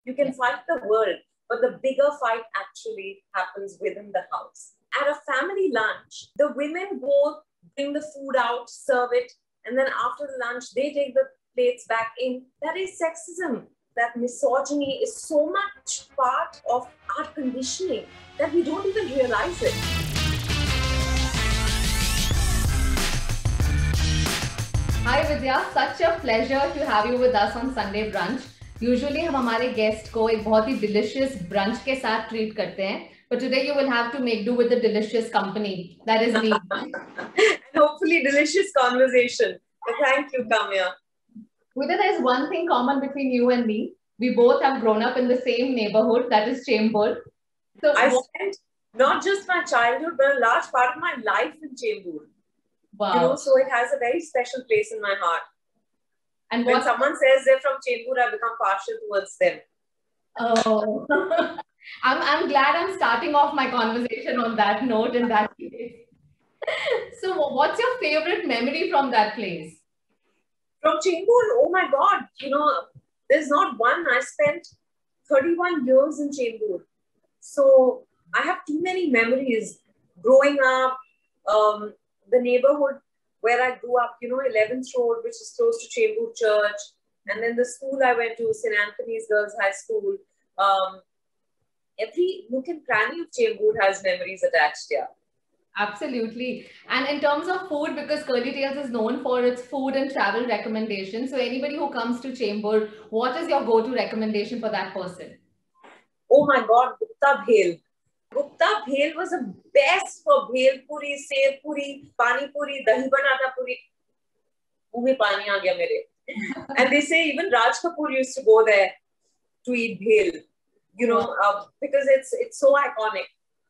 You can fight the world, but the bigger fight actually happens within the house. At a family lunch, the women both bring the food out, serve it, and then after the lunch, they take the plates back in. That is sexism. That misogyny is so much part of our conditioning that we don't even realize it. Hi Vidya, such a pleasure to have you with us on Sunday Brunch. Usually हम हमारे guest को एक बहुत ही delicious brunch के साथ treat करते हैं, but today you will have to make do with the delicious company. That is me. And hopefully delicious conversation. But thank you, Kamya. Vidya, there is one thing common between you and me. We both have grown up in the same neighborhood, that is Chembur. So I spent not just my childhood, but a large part of my life in Chembur. Wow. You know, so it has a very special place in my heart. And when someone says they're from Chembur, I become partial towards them. Oh, I'm glad I'm starting off my conversation on that note in that case. So what's your favorite memory from that place? From Chembur, oh my God, you know, there's not one. I spent 31 years in Chembur. So I have too many memories growing up, the neighborhood where I grew up, you know, 11th Road, which is close to Chembur Church. And then the school I went to, St. Anthony's Girls High School. Every nook and cranny of Chembur has memories attached here. Absolutely. And in terms of food, because Curly Tales is known for its food and travel recommendations. So anybody who comes to Chembur, what is your go-to recommendation for that person? Oh my God, Gupta Bhel. Gupta Bhel was the best for Bhel Puri, Sev Puri, Pani Puri, Dahi Banana Puri. Muh pani aa gaya mere. And they say even Raj Kapoor used to go there to eat Bhel, you know, because it's so iconic.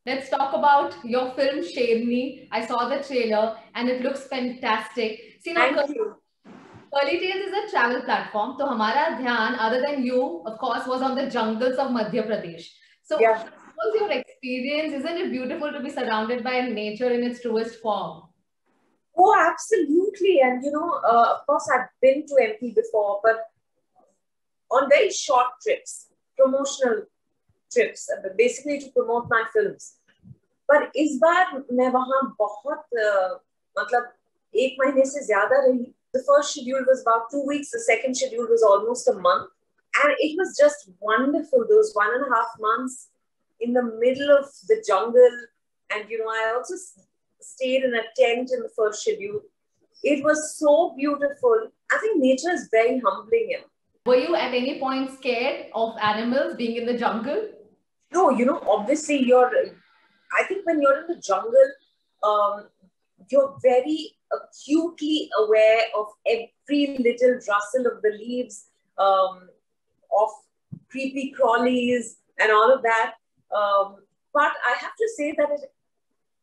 Let's talk about your film Sherni. I saw the trailer and it looks fantastic. See, now Curly Tales is a travel platform. So hamara dhyan, other than you, of course, was on the jungles of Madhya Pradesh. So yeah. What was your experience? Isn't it beautiful to be surrounded by nature in its truest form? Oh, absolutely. And, you know, of course, I've been to MP before, but on very short trips, promotional trips, basically to promote my films. But इस बार मैं वहाँ बहुत मतलब एक महीने से ज़्यादा रही. The first schedule was about 2 weeks. The second schedule was almost a month. And it was just wonderful. Those 1.5 months in the middle of the jungle. And, you know, I also stayed in a tent in the first schedule. It was so beautiful. I think nature is very humbling here. Were you at any point scared of animals being in the jungle? No, you know, obviously I think when you're in the jungle, you're very acutely aware of every little rustle of the leaves, of creepy crawlies and all of that. But I have to say that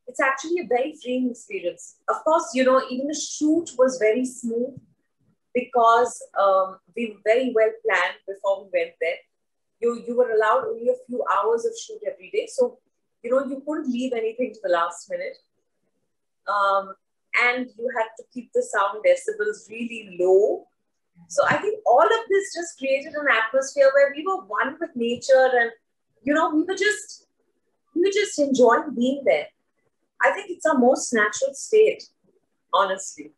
it's actually a very freeing experience. Of course, you know, even the shoot was very smooth because we were very well planned before we went there. You were allowed only a few hours of shoot every day. So, you know, you couldn't leave anything to the last minute. And you had to keep the sound decibels really low. So I think all of this just created an atmosphere where we were one with nature and, you know, we were just enjoying being there. I think it's our most natural state, honestly.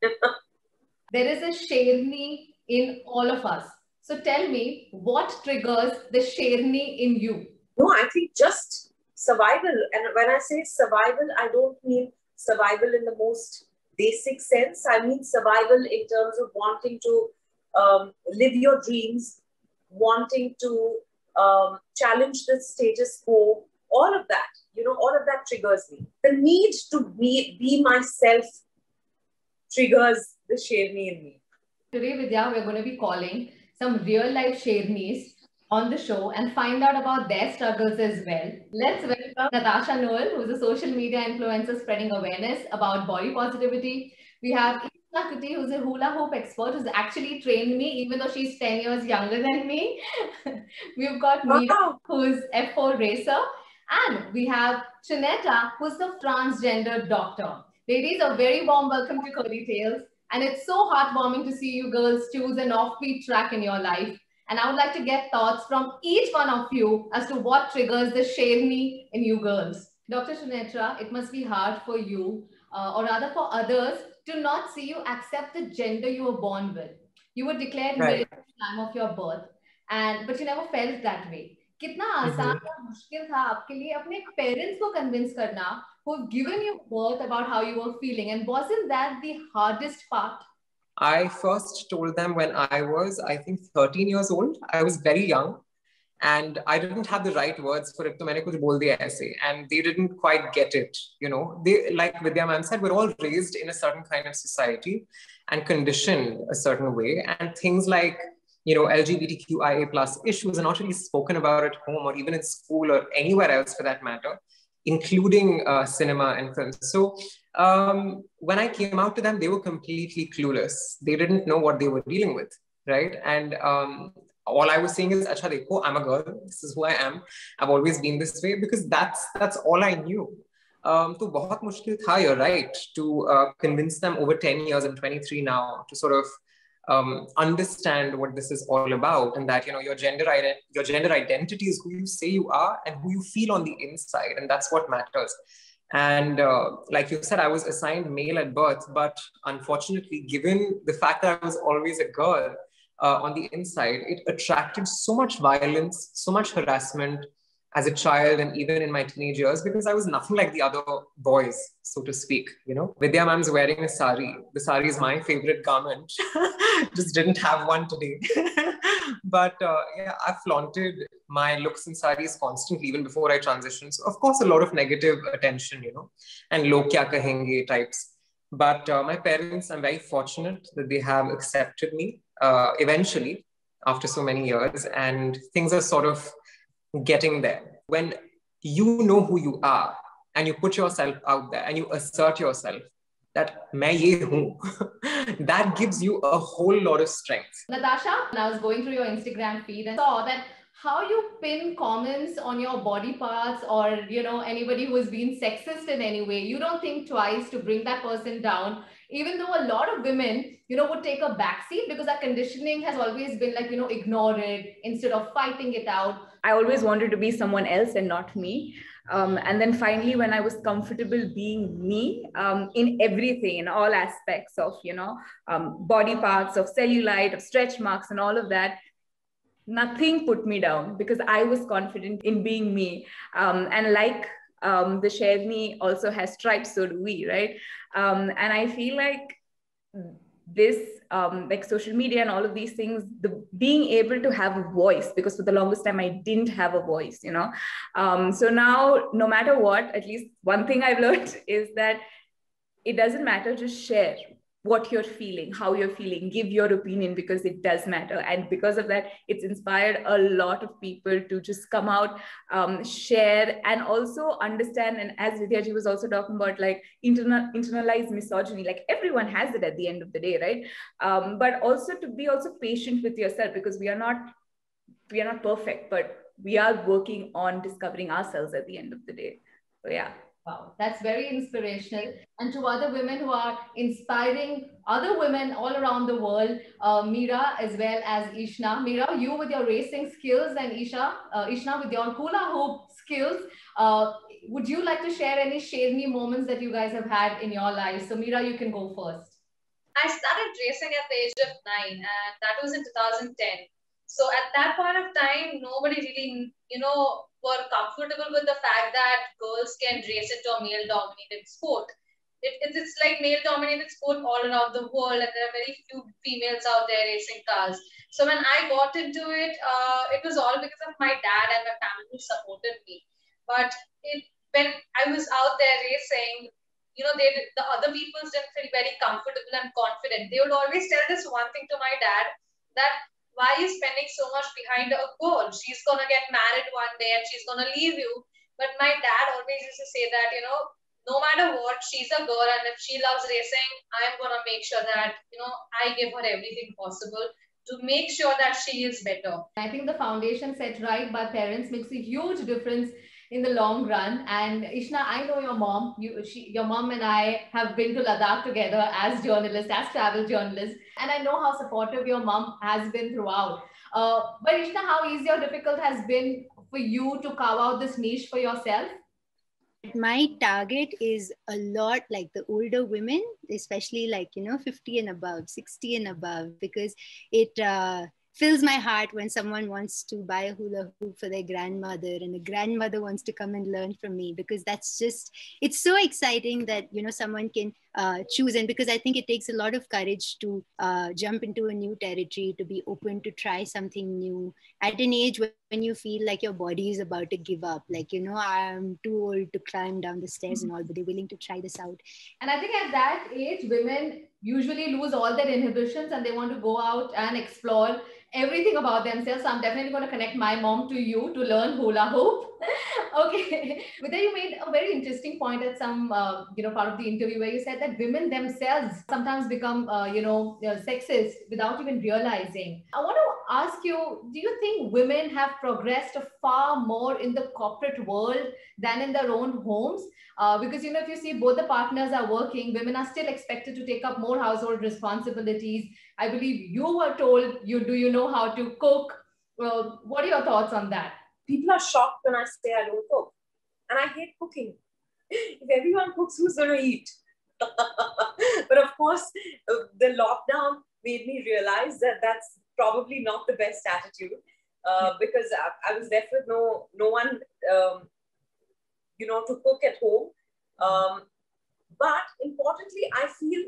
There is a Sherni in all of us. So tell me, what triggers the Sherni in you? No, I think just survival. And when I say survival, I don't mean survival in the most basic sense. I mean survival in terms of wanting to live your dreams, wanting to challenge the status quo, all of that. You know, all of that triggers me. The need to be myself triggers the Sherni in me. Today, Vidya, we're going to be calling some real life Shernis on the show and find out about their struggles as well. Let's welcome Natasha Noel, who's a social media influencer spreading awareness about body positivity. We have Isha Kuti, who's a hula hoop expert, who's actually trained me, even though she's 10 years younger than me. We've got Meera, who's F4 racer. And we have Chineta, who's the transgender doctor. Ladies, a very warm welcome to Curly Tales. And it's so heartwarming to see you girls choose an offbeat track in your life. And I would like to get thoughts from each one of you as to what triggers the Sherni in you girls. Dr. Sunetra, it must be hard for you, or rather for others, to not see you accept the gender you were born with. You were declared male at the time of your birth, but you never felt that way. कितना आसान और मुश्किल था आपके लिए अपने parents को convince करना who've given you birth about how you were feeling, and wasn't that the hardest part? I first told them when I was, I think, 13 years old. I was very young and I didn't have the right words for it. So मैंने कुछ बोल दिया ऐसे, and they didn't quite get it. You know, they, like Vidya ma'am said, we're all raised in a certain kind of society and conditioned a certain way. And things like, you know, LGBTQIA plus issues are not really spoken about at home or even in school or anywhere else for that matter, including cinema and films. So when I came out to them, they were completely clueless. They didn't know what they were dealing with, right? And all I was saying is, "Acha dekho, I'm a girl. This is who I am. I've always been this way," because that's all I knew. तो बहुत मुश्किल था, you're right, to convince them over 10 years. I'm 23 now, to sort of understand what this is all about, and that, you know, your gender identity is who you say you are and who you feel on the inside, and that's what matters. And like you said, I was assigned male at birth, but unfortunately, given the fact that I was always a girl, on the inside, it attracted so much violence, so much harassment as a child and even in my teenage years, because I was nothing like the other boys, so to speak. You know, Vidya ma'am's wearing a sari. The sari is my favorite garment. Just didn't have one today. But yeah, I flaunted my looks in saris constantly, even before I transitioned. So of course, a lot of negative attention, you know, and log kya kahenge types. But my parents, I'm very fortunate that they have accepted me eventually after so many years, and things are sort of getting there. When you know who you are and you put yourself out there and you assert yourself that main ye hoon, that gives you a whole lot of strength. Natasha, I was going through your Instagram feed and saw that how you pin comments on your body parts, or, you know, anybody who has been sexist in any way, you don't think twice to bring that person down, even though a lot of women, you know, would take a backseat because our conditioning has always been like, you know, ignore it instead of fighting it out. I always wanted to be someone else and not me. And then finally, when I was comfortable being me, in everything, in all aspects of, you know, body parts, of cellulite, of stretch marks and all of that, nothing put me down because I was confident in being me. And like the Sherni also has stripes, so do we, right? And I feel like this, like social media and all of these things, being able to have a voice, because for the longest time I didn't have a voice, you know. So now, no matter what, at least one thing I've learned is that it doesn't matter, just share what you're feeling, how you're feeling, give your opinion, because it does matter. And because of that, it's inspired a lot of people to just come out, share, and also understand. And as Vidyaji was also talking about, like internalized misogyny, like everyone has it at the end of the day, right? But also to be also patient with yourself, because we are not perfect, but we are working on discovering ourselves at the end of the day. So yeah. Wow, that's very inspirational. And to other women who are inspiring other women all around the world, Meera as well as Ishna. Meera, you with your racing skills, and Ishna with your hula hoop skills. Would you like to share any Sherni moments that you guys have had in your lives? So Meera, you can go first. I started racing at the age of 9, and that was in 2010. So at that point of time, nobody really, you know, were comfortable with the fact that girls can race into a male-dominated sport. It's like male-dominated sport all around the world, and there are very few females out there racing cars. So when I got into it, it was all because of my dad and my family who supported me. But when I was out there racing, you know, the other people didn't feel very comfortable and confident. They would always tell this one thing to my dad, that why are you spending so much behind a girl? She's going to get married one day and she's going to leave you. But my dad always used to say that, you know, no matter what, she's a girl, and if she loves racing, I'm going to make sure that, you know, I give her everything possible to make sure that she is better. I think the foundation set right by parents makes a huge difference in the long run. And Ishna, I know your mom. Your mom and I have been to Ladakh together as journalists, as travel journalists, and I know how supportive your mom has been throughout. But Ishna, how easy or difficult has been for you to carve out this niche for yourself? My target is a lot like the older women, especially like, 50 and above, 60 and above, because it fills my heart when someone wants to buy a hula hoop for their grandmother and the grandmother wants to come and learn from me, because that's just, it's so exciting that, someone can choose. And because I think it takes a lot of courage to jump into a new territory, to be open to try something new at an age when you feel like your body is about to give up, like, I'm too old to climb down the stairs and all, but they're willing to try this out. And I think at that age, women usually lose all their inhibitions and they want to go out and explore everything about themselves. So I'm definitely going to connect my mom to you to learn hula hoop. Okay. Vidya, you made a very interesting point at some, part of the interview where you said that women themselves sometimes become, sexist without even realizing. I want to ask you, do you think women have progressed far more in the corporate world than in their own homes? Because, if you see both the partners are working, women are still expected to take up more household responsibilities. I believe you were told, do you know how to cook? What are your thoughts on that? People are shocked when I say I don't cook. And I hate cooking. If everyone cooks, who's going to eat? But of course, the lockdown made me realize that that's probably not the best attitude, because I was left with no one, to cook at home. But importantly, I feel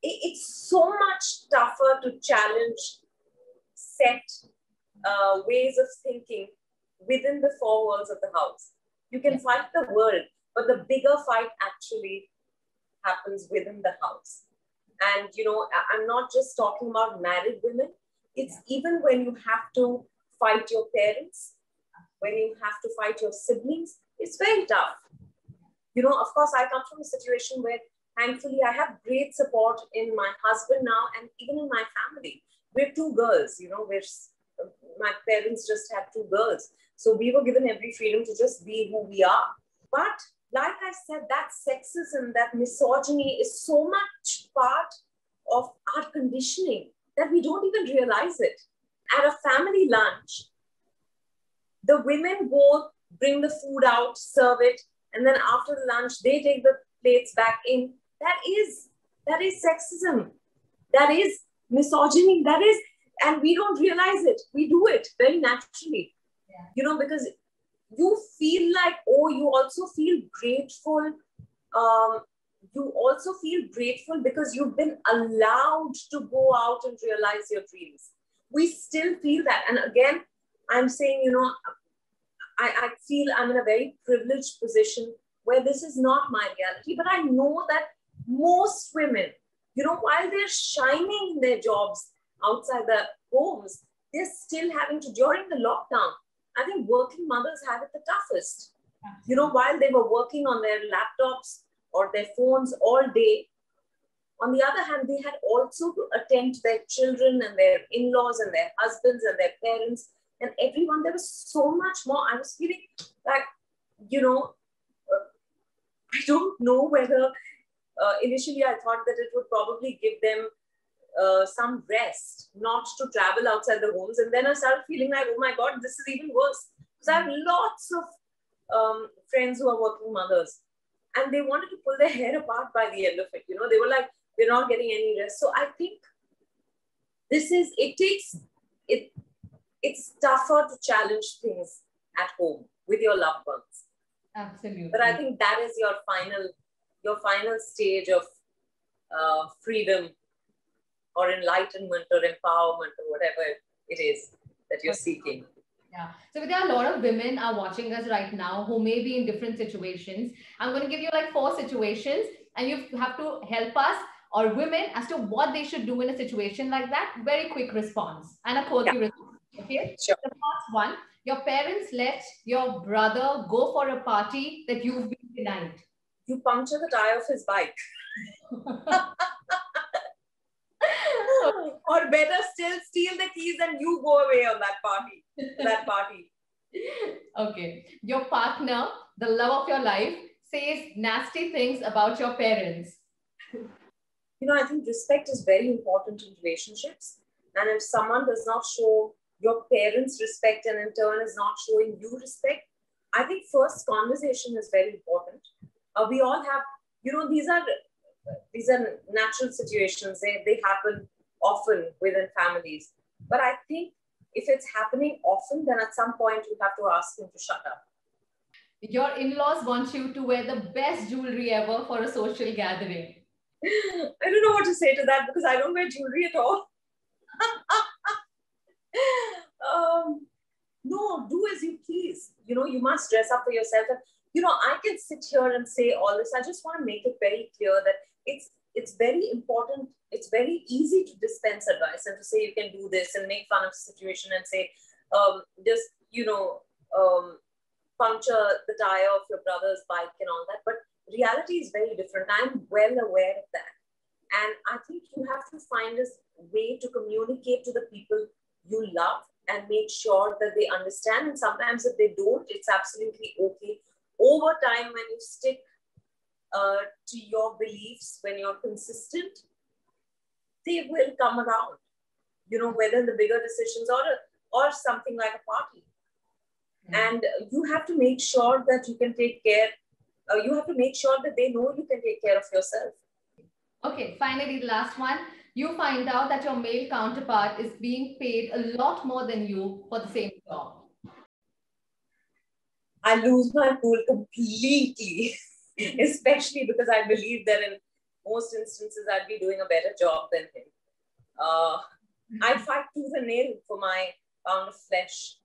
it's so much tougher to challenge set ways of thinking within the four walls of the house. You can fight the world, but the bigger fight actually happens within the house. And, I'm not just talking about married women. It's even when you have to fight your parents, when you have to fight your siblings, it's very tough. Of course, I come from a situation where thankfully I have great support in my husband now and even in my family. We're two girls, my parents just had two girls. So we were given every freedom to just be who we are. But like I said, that sexism, that misogyny is so much part of our conditioning that we don't even realize it. At a family lunch, the women both bring the food out, serve it, and then after the lunch, they take the plates back in. That is sexism. That is misogyny. And we don't realize it. We do it very naturally, because you feel like, you also feel grateful. You also feel grateful because you've been allowed to go out and realize your dreams. We still feel that. And again, I'm saying, I feel I'm in a very privileged position where this is not my reality, but I know that most women, while they're shining in their jobs outside the homes, they're still having to, during the lockdown, I think working mothers had it the toughest. While they were working on their laptops or their phones all day, on the other hand, they had also to attend to their children and their in-laws and their husbands and their parents and everyone. There was so much more. I was feeling like, I don't know whether initially I thought that it would probably give them some rest, not to travel outside the homes. And then I started feeling like, oh my God, this is even worse. Because I have lots of friends who are working mothers and they wanted to pull their hair apart by the end of it. They were like, we're not getting any rest. So I think it's tougher to challenge things at home with your loved ones. Absolutely. But I think that is your final stage of freedom or enlightenment or empowerment or whatever it is that you're seeking. Yeah. So there are a lot of women are watching us right now who may be in different situations. I'm going to give you like 4 situations and you have to help us or women as to what they should do in a situation like that. Very quick response and a quirky response. Okay. Sure. The first one, your parents let your brother go for a party that you've been denied. You puncture the tire of his bike. Or better still, steal the keys and you go away on that party. Okay. Your partner, the love of your life, says nasty things about your parents. I think respect is very important in relationships. And if someone does not show your parents respect and in turn is not showing you respect, I think first conversation is very important. We all have, these are natural situations. They happen often within families. But I think if it's happening often, then at some point you have to ask him to shut up. Your in-laws want you to wear the best jewelry ever for a social gathering. I don't know what to say to that because I don't wear jewelry at all. No, do as you please. You must dress up for yourself. And, I can sit here and say all this. I just want to make it very clear that it's very important. It's very easy to dispense advice and to say you can do this and make fun of the situation and say, puncture the tire of your brother's bike and all that. But reality is very different. I'm well aware of that. And I think you have to find a way to communicate to the people you love and make sure that they understand. And sometimes if they don't, it's absolutely okay. Over time, when you stick to your beliefs, when you're consistent, they will come around, whether in the bigger decisions or something like a party. And you have to make sure that you can take care. You have to make sure that they know you can take care of yourself. Okay, finally, the last one. You find out that your male counterpart is being paid a lot more than you for the same job. I lose my cool completely, especially because I believe that in most instances, I'd be doing a better job than him. I'd fight tooth and nail for my pound of flesh.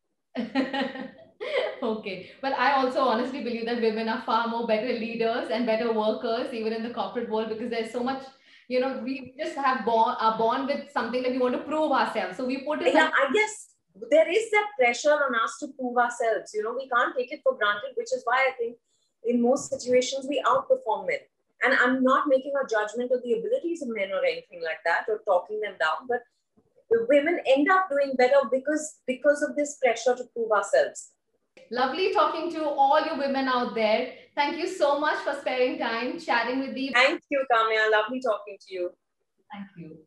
Okay. Well, I also honestly believe that women are far more better leaders and better workers, even in the corporate world, because there's so much, we just are born with something that we want to prove ourselves. So we put it. Yeah, I guess there is that pressure on us to prove ourselves. We can't take it for granted, which is why I think in most situations we outperform men. And I'm not making a judgment of the abilities of men or anything like that or talking them down, but women end up doing better because of this pressure to prove ourselves. Lovely talking to all you women out there. Thank you so much for sparing time chatting with me. Thank you, Kamya. Lovely talking to you. Thank you.